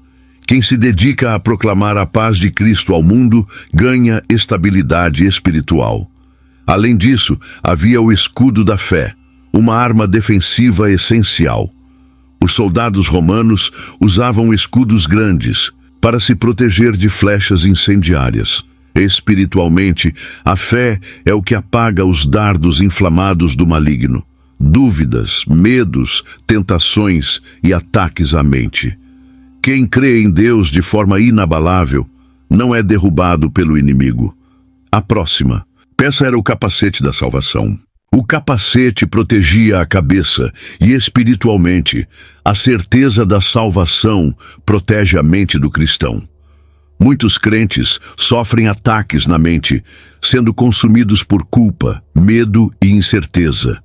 S1: Quem se dedica a proclamar a paz de Cristo ao mundo ganha estabilidade espiritual. Além disso, havia o escudo da fé, uma arma defensiva essencial. Os soldados romanos usavam escudos grandes para se proteger de flechas incendiárias. Espiritualmente, a fé é o que apaga os dardos inflamados do maligno. Dúvidas, medos, tentações e ataques à mente. Quem crê em Deus de forma inabalável não é derrubado pelo inimigo. A próxima peça era o capacete da salvação. O capacete protegia a cabeça e, espiritualmente, a certeza da salvação protege a mente do cristão. Muitos crentes sofrem ataques na mente, sendo consumidos por culpa, medo e incerteza.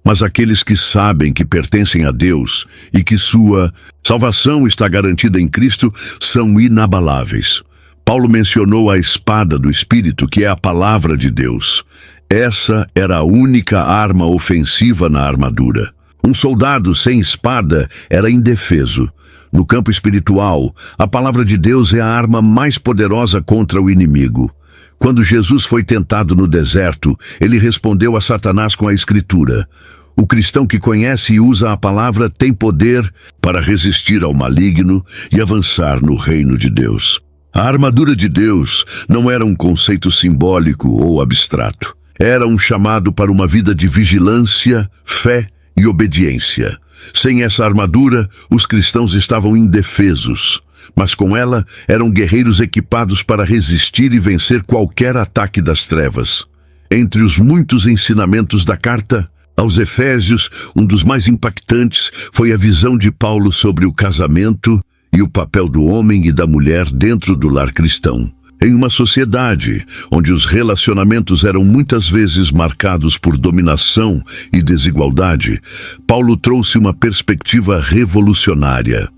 S1: Mas aqueles que sabem que pertencem a Deus e que sua salvação está garantida em Cristo são inabaláveis. Paulo mencionou a espada do Espírito, que é a palavra de Deus. Essa era a única arma ofensiva na armadura. Um soldado sem espada era indefeso. No campo espiritual, a palavra de Deus é a arma mais poderosa contra o inimigo. Quando Jesus foi tentado no deserto, ele respondeu a Satanás com a Escritura. O cristão que conhece e usa a palavra tem poder para resistir ao maligno e avançar no reino de Deus. A armadura de Deus não era um conceito simbólico ou abstrato. Era um chamado para uma vida de vigilância, fé e obediência. Sem essa armadura, os cristãos estavam indefesos. Mas com ela, eram guerreiros equipados para resistir e vencer qualquer ataque das trevas. Entre os muitos ensinamentos da carta aos Efésios, um dos mais impactantes foi a visão de Paulo sobre o casamento e o papel do homem e da mulher dentro do lar cristão. Em uma sociedade onde os relacionamentos eram muitas vezes marcados por dominação e desigualdade, Paulo trouxe uma perspectiva revolucionária.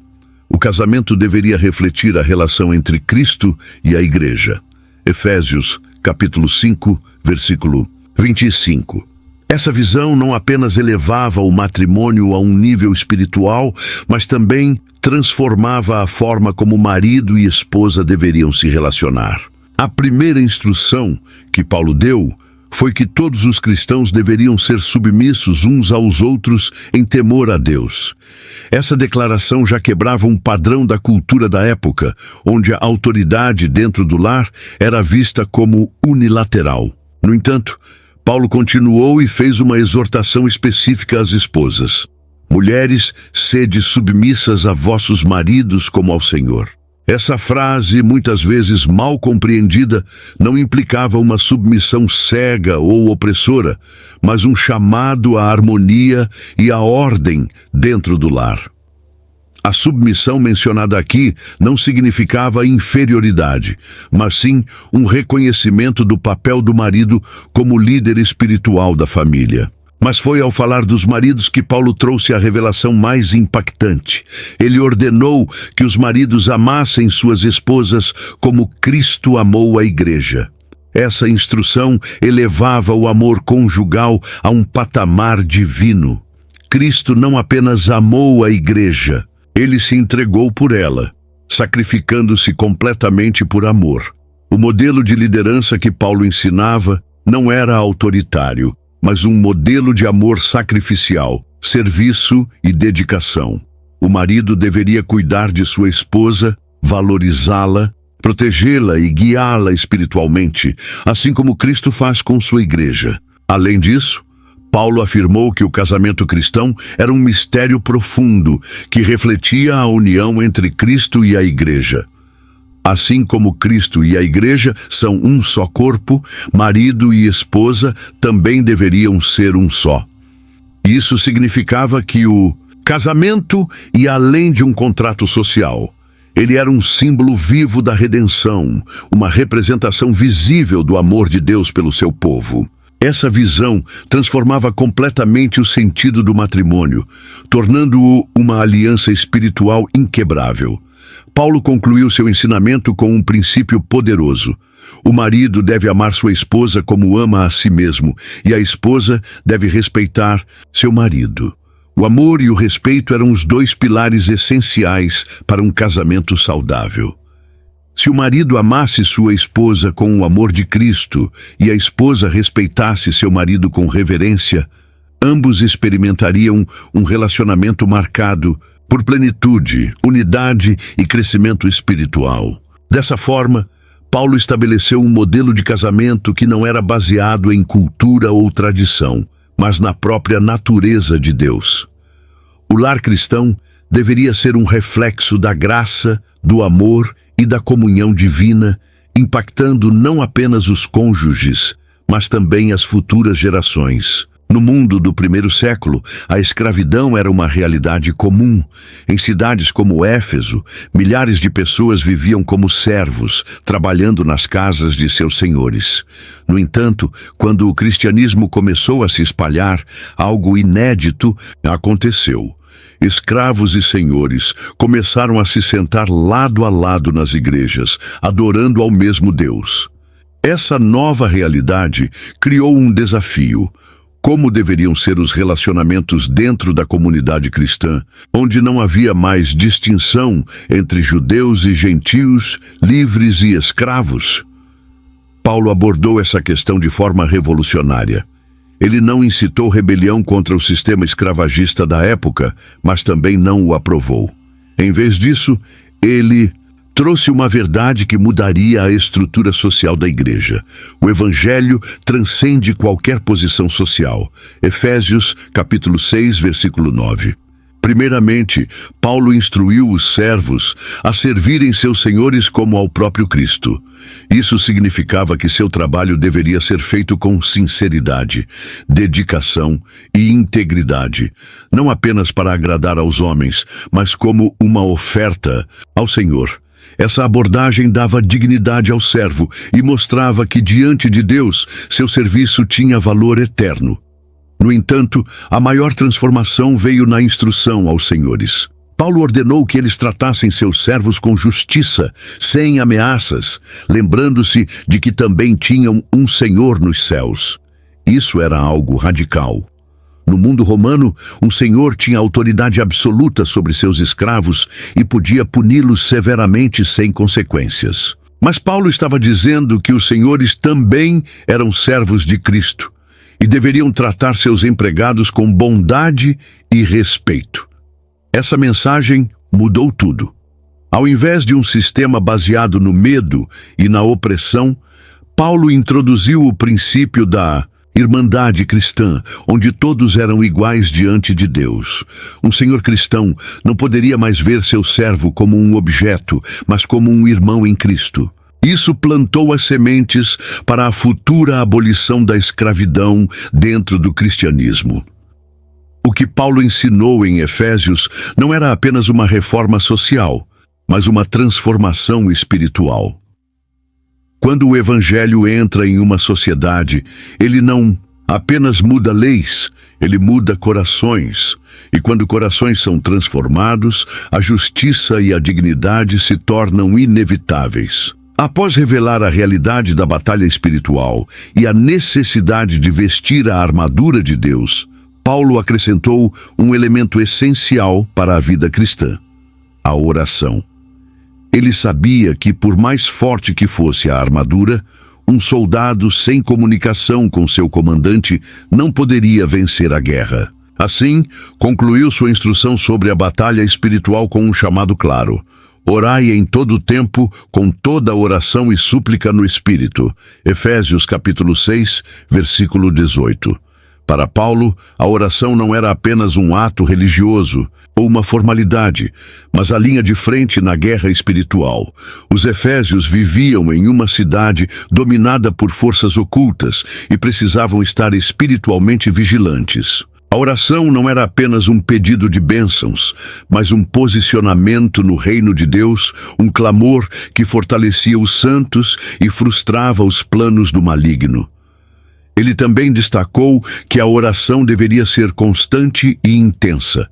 S1: O casamento deveria refletir a relação entre Cristo e a Igreja. Efésios, capítulo 5, versículo 25. Essa visão não apenas elevava o matrimônio a um nível espiritual, mas também transformava a forma como marido e esposa deveriam se relacionar. A primeira instrução que Paulo deu foi que todos os cristãos deveriam ser submissos uns aos outros em temor a Deus. Essa declaração já quebrava um padrão da cultura da época, onde a autoridade dentro do lar era vista como unilateral. No entanto, Paulo continuou e fez uma exortação específica às esposas. Mulheres, sede submissas a vossos maridos como ao Senhor. Essa frase, muitas vezes mal compreendida, não implicava uma submissão cega ou opressora, mas um chamado à harmonia e à ordem dentro do lar. A submissão mencionada aqui não significava inferioridade, mas sim um reconhecimento do papel do marido como líder espiritual da família. Mas foi ao falar dos maridos que Paulo trouxe a revelação mais impactante. Ele ordenou que os maridos amassem suas esposas como Cristo amou a Igreja. Essa instrução elevava o amor conjugal a um patamar divino. Cristo não apenas amou a Igreja, ele se entregou por ela, sacrificando-se completamente por amor. O modelo de liderança que Paulo ensinava não era autoritário, mas um modelo de amor sacrificial, serviço e dedicação. O marido deveria cuidar de sua esposa, valorizá-la, protegê-la e guiá-la espiritualmente, assim como Cristo faz com sua igreja. Além disso, Paulo afirmou que o casamento cristão era um mistério profundo que refletia a união entre Cristo e a igreja. Assim como Cristo e a igreja são um só corpo, marido e esposa também deveriam ser um só. Isso significava que o casamento ia além de um contrato social. Ele era um símbolo vivo da redenção, uma representação visível do amor de Deus pelo seu povo. Essa visão transformava completamente o sentido do matrimônio, tornando-o uma aliança espiritual inquebrável. Paulo concluiu seu ensinamento com um princípio poderoso. O marido deve amar sua esposa como ama a si mesmo, e a esposa deve respeitar seu marido. O amor e o respeito eram os dois pilares essenciais para um casamento saudável. Se o marido amasse sua esposa com o amor de Cristo e a esposa respeitasse seu marido com reverência, ambos experimentariam um relacionamento marcado por plenitude, unidade e crescimento espiritual. Dessa forma, Paulo estabeleceu um modelo de casamento que não era baseado em cultura ou tradição, mas na própria natureza de Deus. O lar cristão deveria ser um reflexo da graça, do amor e da comunhão divina, impactando não apenas os cônjuges, mas também as futuras gerações. No mundo do primeiro século, a escravidão era uma realidade comum. Em cidades como Éfeso, milhares de pessoas viviam como servos, trabalhando nas casas de seus senhores. No entanto, quando o cristianismo começou a se espalhar, algo inédito aconteceu. Escravos e senhores começaram a se sentar lado a lado nas igrejas, adorando ao mesmo Deus. Essa nova realidade criou um desafio. Como deveriam ser os relacionamentos dentro da comunidade cristã, onde não havia mais distinção entre judeus e gentios, livres e escravos? Paulo abordou essa questão de forma revolucionária. Ele não incitou rebelião contra o sistema escravagista da época, mas também não o aprovou. Em vez disso, ele trouxe uma verdade que mudaria a estrutura social da igreja. O evangelho transcende qualquer posição social. Efésios, capítulo 6, versículo 9. Primeiramente, Paulo instruiu os servos a servirem seus senhores como ao próprio Cristo. Isso significava que seu trabalho deveria ser feito com sinceridade, dedicação e integridade, não apenas para agradar aos homens, mas como uma oferta ao Senhor. Essa abordagem dava dignidade ao servo e mostrava que, diante de Deus, seu serviço tinha valor eterno. No entanto, a maior transformação veio na instrução aos senhores. Paulo ordenou que eles tratassem seus servos com justiça, sem ameaças, lembrando-se de que também tinham um Senhor nos céus. Isso era algo radical. No mundo romano, um senhor tinha autoridade absoluta sobre seus escravos e podia puni-los severamente sem consequências. Mas Paulo estava dizendo que os senhores também eram servos de Cristo e deveriam tratar seus empregados com bondade e respeito. Essa mensagem mudou tudo. Ao invés de um sistema baseado no medo e na opressão, Paulo introduziu o princípio da irmandade cristã, onde todos eram iguais diante de Deus. Um senhor cristão não poderia mais ver seu servo como um objeto, mas como um irmão em Cristo. Isso plantou as sementes para a futura abolição da escravidão dentro do cristianismo. O que Paulo ensinou em Efésios não era apenas uma reforma social, mas uma transformação espiritual. Quando o evangelho entra em uma sociedade, ele não apenas muda leis, ele muda corações. E quando corações são transformados, a justiça e a dignidade se tornam inevitáveis. Após revelar a realidade da batalha espiritual e a necessidade de vestir a armadura de Deus, Paulo acrescentou um elemento essencial para a vida cristã: a oração. Ele sabia que, por mais forte que fosse a armadura, um soldado sem comunicação com seu comandante não poderia vencer a guerra. Assim, concluiu sua instrução sobre a batalha espiritual com um chamado claro: orai em todo o tempo, com toda oração e súplica no Espírito. Efésios capítulo 6, versículo 18. Para Paulo, a oração não era apenas um ato religioso ou uma formalidade, mas a linha de frente na guerra espiritual. Os efésios viviam em uma cidade dominada por forças ocultas e precisavam estar espiritualmente vigilantes. A oração não era apenas um pedido de bênçãos, mas um posicionamento no reino de Deus, um clamor que fortalecia os santos e frustrava os planos do maligno. Ele também destacou que a oração deveria ser constante e intensa.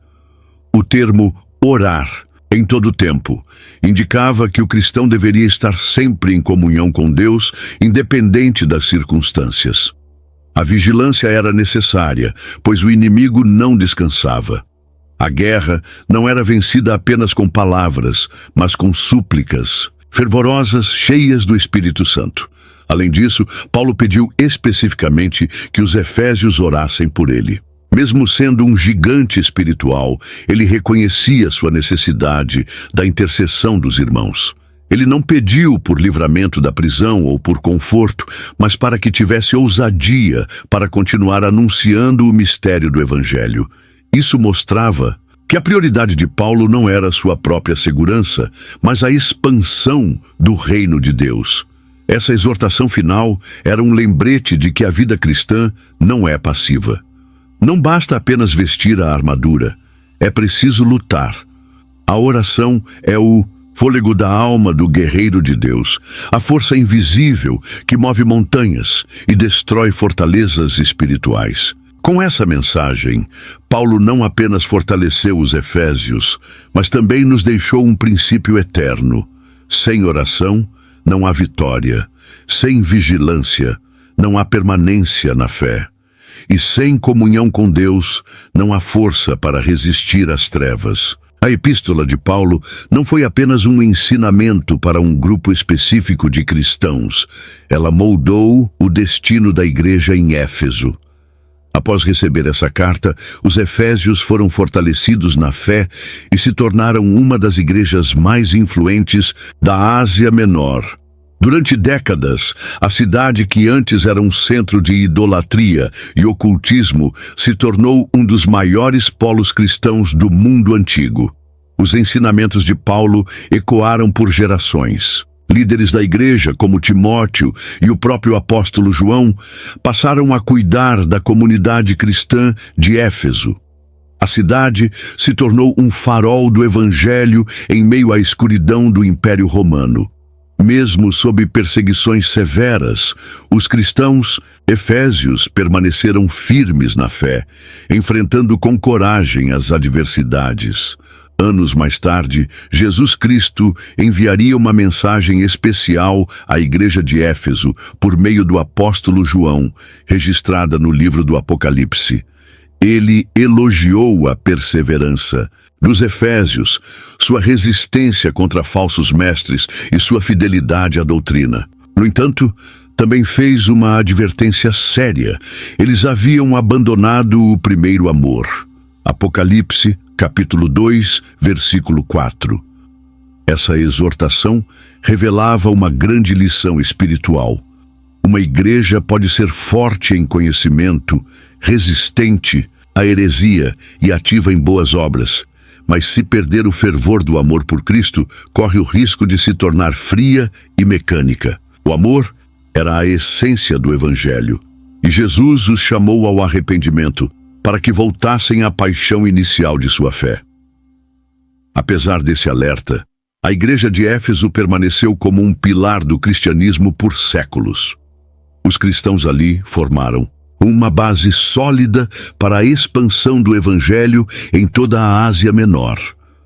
S1: O termo orar, em todo o tempo, indicava que o cristão deveria estar sempre em comunhão com Deus, independente das circunstâncias. A vigilância era necessária, pois o inimigo não descansava. A guerra não era vencida apenas com palavras, mas com súplicas fervorosas, cheias do Espírito Santo. Além disso, Paulo pediu especificamente que os efésios orassem por ele. Mesmo sendo um gigante espiritual, ele reconhecia sua necessidade da intercessão dos irmãos. Ele não pediu por livramento da prisão ou por conforto, mas para que tivesse ousadia para continuar anunciando o mistério do Evangelho. Isso mostrava que a prioridade de Paulo não era sua própria segurança, mas a expansão do reino de Deus. Essa exortação final era um lembrete de que a vida cristã não é passiva. Não basta apenas vestir a armadura, é preciso lutar. A oração é o fôlego da alma do guerreiro de Deus, a força invisível que move montanhas e destrói fortalezas espirituais. Com essa mensagem, Paulo não apenas fortaleceu os efésios, mas também nos deixou um princípio eterno. Sem oração, não há vitória. Sem vigilância, não há permanência na fé. E sem comunhão com Deus, não há força para resistir às trevas. A epístola de Paulo não foi apenas um ensinamento para um grupo específico de cristãos. Ela moldou o destino da igreja em Éfeso. Após receber essa carta, os efésios foram fortalecidos na fé e se tornaram uma das igrejas mais influentes da Ásia Menor. Durante décadas, a cidade que antes era um centro de idolatria e ocultismo se tornou um dos maiores polos cristãos do mundo antigo. Os ensinamentos de Paulo ecoaram por gerações. Líderes da igreja, como Timóteo e o próprio apóstolo João, passaram a cuidar da comunidade cristã de Éfeso. A cidade se tornou um farol do evangelho em meio à escuridão do Império Romano. Mesmo sob perseguições severas, os cristãos efésios permaneceram firmes na fé, enfrentando com coragem as adversidades. Anos mais tarde, Jesus Cristo enviaria uma mensagem especial à igreja de Éfeso por meio do apóstolo João, registrada no livro do Apocalipse. Ele elogiou a perseverança dos efésios, sua resistência contra falsos mestres e sua fidelidade à doutrina. No entanto, também fez uma advertência séria. Eles haviam abandonado o primeiro amor. Apocalipse, capítulo 2, versículo 4. Essa exortação revelava uma grande lição espiritual. Uma igreja pode ser forte em conhecimento, resistente à heresia e ativa em boas obras, mas se perder o fervor do amor por Cristo, corre o risco de se tornar fria e mecânica. O amor era a essência do Evangelho, e Jesus os chamou ao arrependimento para que voltassem à paixão inicial de sua fé. Apesar desse alerta, a igreja de Éfeso permaneceu como um pilar do cristianismo por séculos. Os cristãos ali formaram uma base sólida para a expansão do Evangelho em toda a Ásia Menor.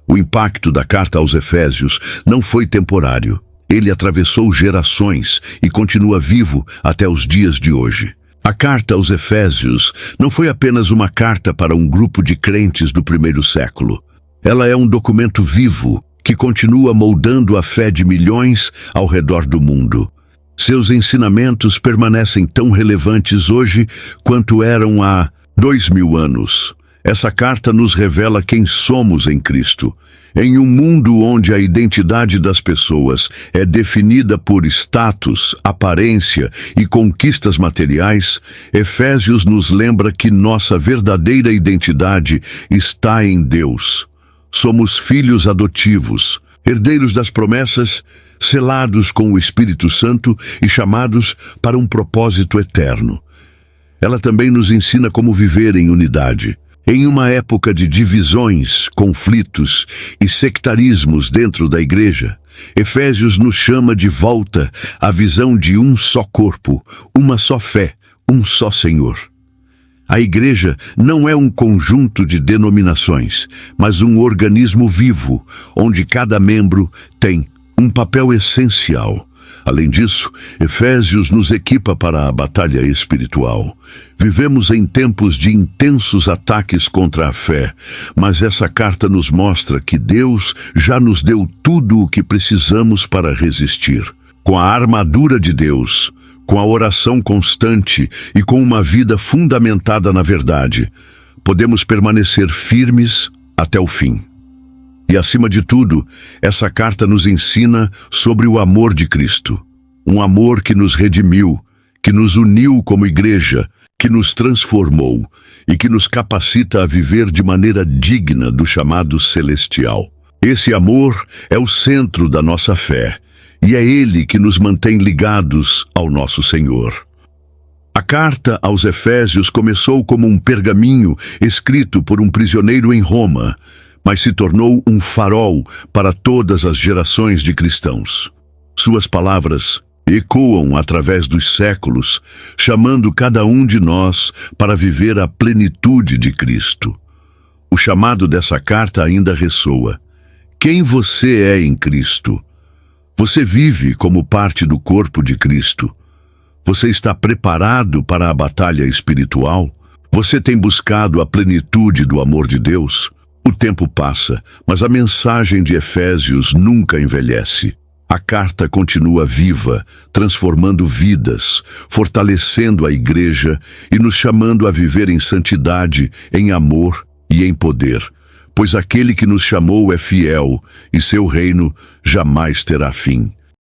S1: O impacto da carta aos Efésios não foi temporário. Ele atravessou gerações e continua vivo até os dias de hoje. A carta aos Efésios não foi apenas uma carta para um grupo de crentes do primeiro século. Ela é um documento vivo que continua moldando a fé de milhões ao redor do mundo. Seus ensinamentos permanecem tão relevantes hoje quanto eram há 2000 anos. Essa carta nos revela quem somos em Cristo. Em um mundo onde a identidade das pessoas é definida por status, aparência e conquistas materiais, Efésios nos lembra que nossa verdadeira identidade está em Deus. Somos filhos adotivos, herdeiros das promessas, selados com o Espírito Santo e chamados para um propósito eterno. Ela também nos ensina como viver em unidade. Em uma época de divisões, conflitos e sectarismos dentro da igreja, Efésios nos chama de volta à visão de um só corpo, uma só fé, um só Senhor. A igreja não é um conjunto de denominações, mas um organismo vivo, onde cada membro tem um papel essencial. Além disso, Efésios nos equipa para a batalha espiritual. Vivemos em tempos de intensos ataques contra a fé, mas essa carta nos mostra que Deus já nos deu tudo o que precisamos para resistir. Com a armadura de Deus, com a oração constante e com uma vida fundamentada na verdade, podemos permanecer firmes até o fim. E, acima de tudo, essa carta nos ensina sobre o amor de Cristo. Um amor que nos redimiu, que nos uniu como igreja, que nos transformou e que nos capacita a viver de maneira digna do chamado celestial. Esse amor é o centro da nossa fé e é ele que nos mantém ligados ao nosso Senhor. A carta aos Efésios começou como um pergaminho escrito por um prisioneiro em Roma, mas se tornou um farol para todas as gerações de cristãos. Suas palavras ecoam através dos séculos, chamando cada um de nós para viver a plenitude de Cristo. O chamado dessa carta ainda ressoa. Quem você é em Cristo? Você vive como parte do corpo de Cristo? Você está preparado para a batalha espiritual? Você tem buscado a plenitude do amor de Deus? O tempo passa, mas a mensagem de Efésios nunca envelhece. A carta continua viva, transformando vidas, fortalecendo a igreja e nos chamando a viver em santidade, em amor e em poder, pois aquele que nos chamou é fiel e seu reino jamais terá fim.